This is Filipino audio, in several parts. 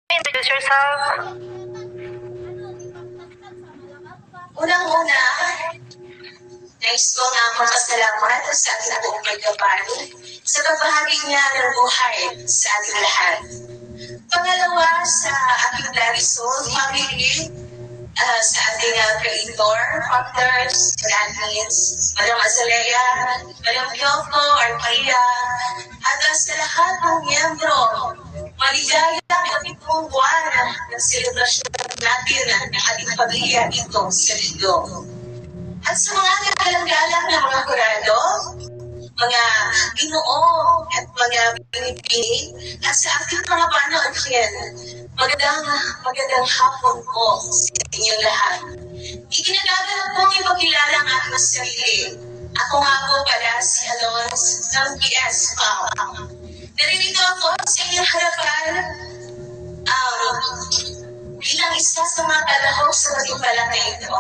introduce yourself? Unang-una, nais ko nga magpasalamat sa ating buong pagkabali sa pagbahagi niya ng buhay sa ating lahat. Pangalawa, sa aking Darisol family, sa ating creator, partners, admins, Madam Azalea, Madam Kyoko, Arkia, at sa lahat ng miyembro, maligaya ang itong buwan ng selebrasyon natin ng ating pamilya dito sa Lido. At sa mga nagalang-galang ng mga kurado, mga Ginoo at mga Pilipini, at sa ating mga panoodin, magandang hapon po sa inyong lahat. Ikinagagalak pong ipakilala ang aking sarili. Ako nga po pala si Alonz ng PS PAO. Naririto ako sa inyong harapan bilang isa sa mga kalahok sa maging na ito.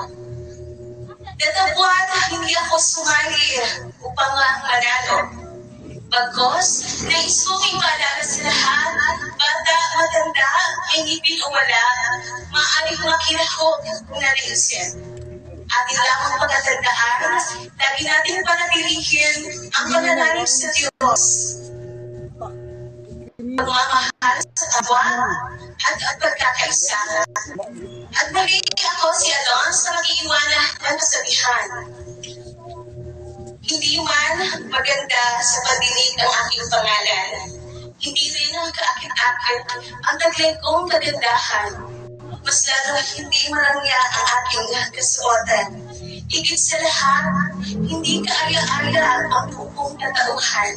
Datapwat, hindi ako sumali upang manalo. Bagkos, nais kong ipaalala sa lahat, bata, matanda, may ngipin o wala, maaaring makilahok kung nalaisip. Ating lamang pagkatandaan, lagi natin panatilihin ang pananalig sa Diyos. Pagmamahal sa kapwa at pagkakaisa. At muli ako si Alonz na mag-iiwanan ng kasabihan. Hindi man maganda sa pagdinig ng aking pangalan. Hindi rin ang kaakit-akit ang taglay kong kagandahan. Mas lalo hindi marangya ang aking kasuotan. Higit sa lahat, hindi kaaya-aya ang buong katauhan.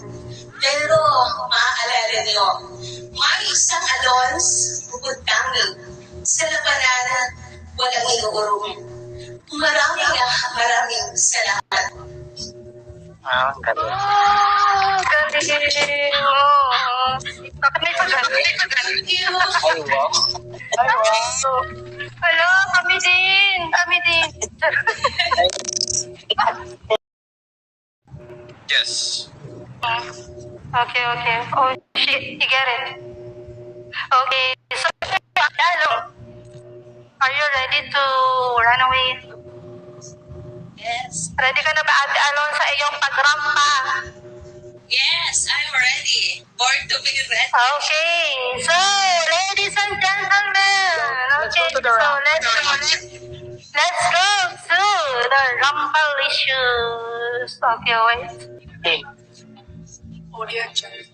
Pero maaalala niyo, may isang Alonz, bukod tanging, sa labanan, walang inuurong. Maraming salamat. Galing. Bakit may pagkakas? Ay, wow. Hello, kami din. Yes. Okay. Oh, shit. You get it. Okay. So, hello. Are you ready to run away? Yes. Ready ka na ba, Ate Alon, sa iyong pagrampa? Yes, I'm ready. Born to be ready. Okay. So, ladies and gentlemen. Okay. So, let's go to the rumble issues. Okay, wait. Audio check.